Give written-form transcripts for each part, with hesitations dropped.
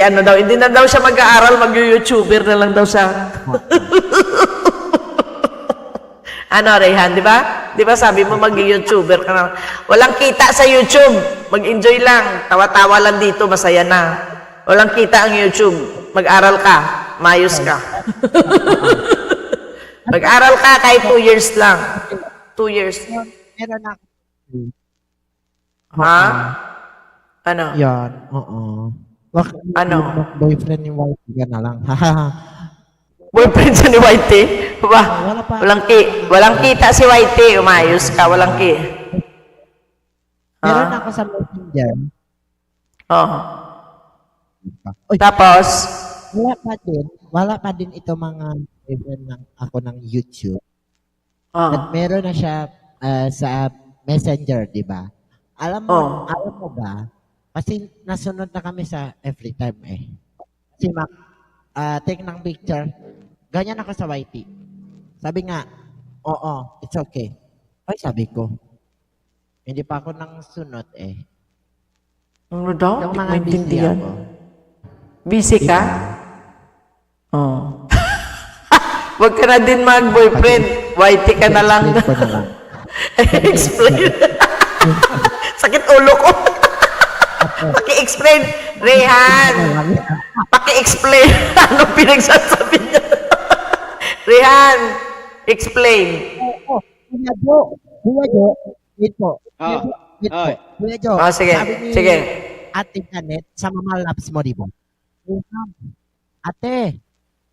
ano daw, hindi na daw siya mag-aaral, mag-YouTuber na lang daw siya. Ano, Rayhan, di ba? Di ba sabi mo mag-YouTuber ka na. Walang kita sa YouTube. Mag-enjoy lang. Tawa-tawa lang dito, masaya na. Walang kita ang YouTube. Mag-aral ka. Mayos ka. Mag-aral ka kahit 2 years lang. 2 years. Meron ako. Ha? Ano? Yan, oo. Ano? Boyfriend ni wife ka na lang. Boyfriend siya ni Whitey? Ba? Wala pa. Walang kita si Whitey. Umayos ka. Walang Meron ako sa messenger. Oh. Uy, Tapos, wala pa din ito mga boyfriend ng ako ng YouTube. oh. At meron na siya sa messenger, di ba? Alam mo ba? Kasi nasunod na kami sa every time eh. Kasi take ng picture. Ganyan ako sa YT. Sabi nga, oo, it's okay. Ay, sabi ko. Hindi pa ako nang sunod eh. Ano daw? Yung Hindi ko mga busy maintindihan. ako. Busy ka? Oh. Huwag ka na din mag-boyfriend. Whitey ka na lang. Explain ko na lang. Explain. Sakit ulo ko. Paki-explain. Rehan. Paki-explain. Ano pinagsasabi niya? Rehan. Explain. Oo, Kuya Jo. Kuya Jo. Wait po. Wait po. Kuya Jo. Oh, sige. Sabi ni Sige. Ate Janet sa Mama Labs mo, di ba? Ate,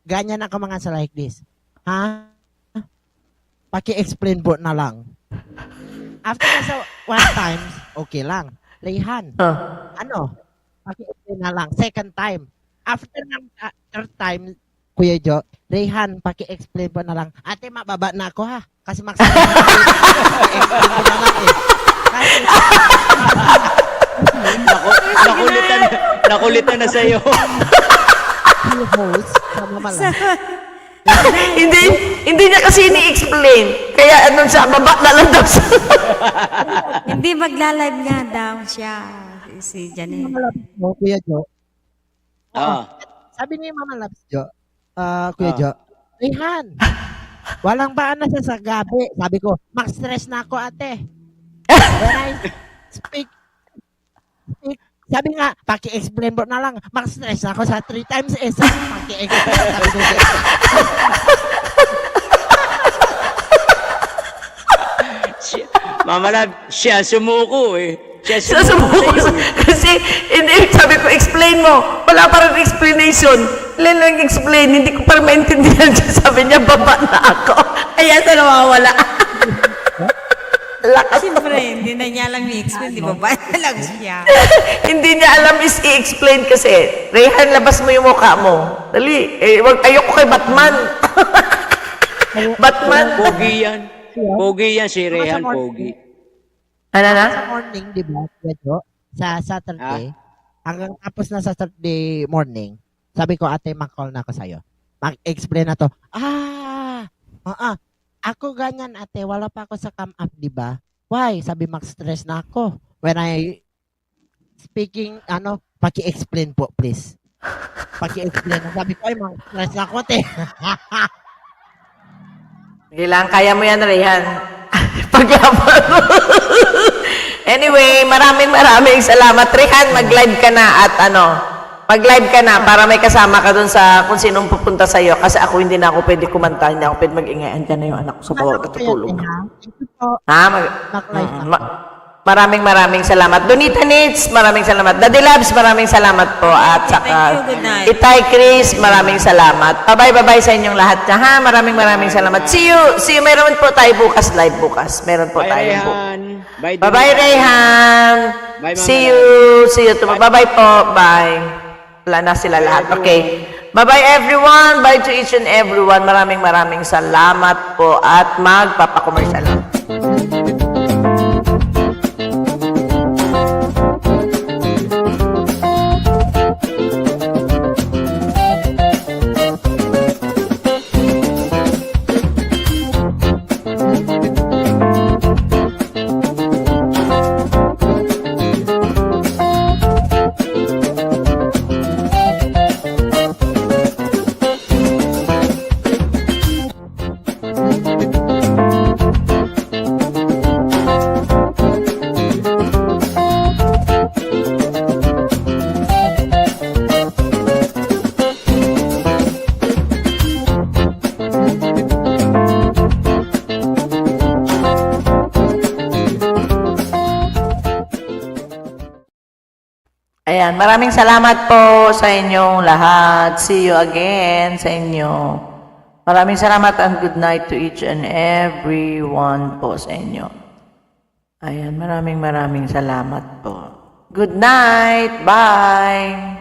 ganyan ako mga sa like this. Ha? Paki-explain po na lang. After na sa one time, okay lang. Layhan. Ano? Paki-explain na lang. Second time. After ng third time, Kuya Jo, Rayhan, paki-explain po na lang. Ate, mababa na ako ha. Kasi paki-explain ko na lang eh. Kasi, Nakulitan na sa'yo. host sa Mama Labs. Hindi niya kasi ini-explain. Kaya ano siya, baba na lang daw siya. Hindi magla-live nga daw siya. Si Janet. Mama Labs mo, Kuya Jo. Sabi ni Mama Labs Jo, Kuya Jo, Rayhan, walang baan na siya sa gabi. Sabi ko, mag-stress na ako ate. When I speak, sabi nga, paki-explain mo na lang, mag-stress na ako sa 3 times eh. Paki-explain, sabi ko. Mama Lab, siya sumuko eh. Siya Siya sumuko sumuko. sa'yo. Kasi, hindi, sabi ko, explain mo. Wala pa rin explanation. Lang explain. Hindi ko pa rin maintindihan siya. Sabi niya, baba na ako. Kaya sa nawawala. Lakas. Siyempre, hindi na niya alam i-explain. Di ba ba? Lang siya. Hindi niya alam is i-explain kasi. Rayhan, labas mo yung mukha mo. Dali. Ayoko kay Batman. Batman. Pogi yan. Pogi yan si Rehan, pogi. Ano na? Sa morning, di ba, Kuya Jo? Sa Saturday, hanggang tapos na sa Saturday morning, sabi ko, ate, mag-call na ako sa'yo. Mag-explain na to. Ako ganyan, ate, wala pa ako sa come up, di ba? Why? Sabi, mag-stress na ako. When I speaking, paki-explain po, please. Paki-explain. Sabi ko, ay, mag-stress na ako, ate. Kailangan, kaya mo yan, Rayhan. Paglaban mo. Anyway, maraming salamat. Rayhan, mag-live ka na at mag-live ka na para may kasama ka dun sa kung sinong pupunta sa'yo. Kasi ako hindi na ako pwede kumanta, hindi ako pwede mag-ingay. Andiyan na yung anak ko sa bawal katutulog. Mag-live na. Maraming salamat. Donita Nits, maraming salamat. Daddy Labs, maraming salamat po. At saka, Thank you, good night. Itay Chris, maraming salamat. Bye-bye sa inyong lahat. Ha? Maraming salamat. See you. Meron po tayo bukas, live bukas. Meron po Bye, tayo bukas. Rehan. Bye-bye, Rayhan. Bye, Mama See you. Bye-bye po. Bye. Wala na sila lahat. Okay. Bye-bye, everyone. Bye to each and everyone. Maraming salamat po. At magpapakomersyal. Ayan, maraming salamat po sa inyong lahat. See you again sa inyo. Maraming salamat and good night to each and every one po sa inyo. Ayan, maraming salamat po. Good night. Bye.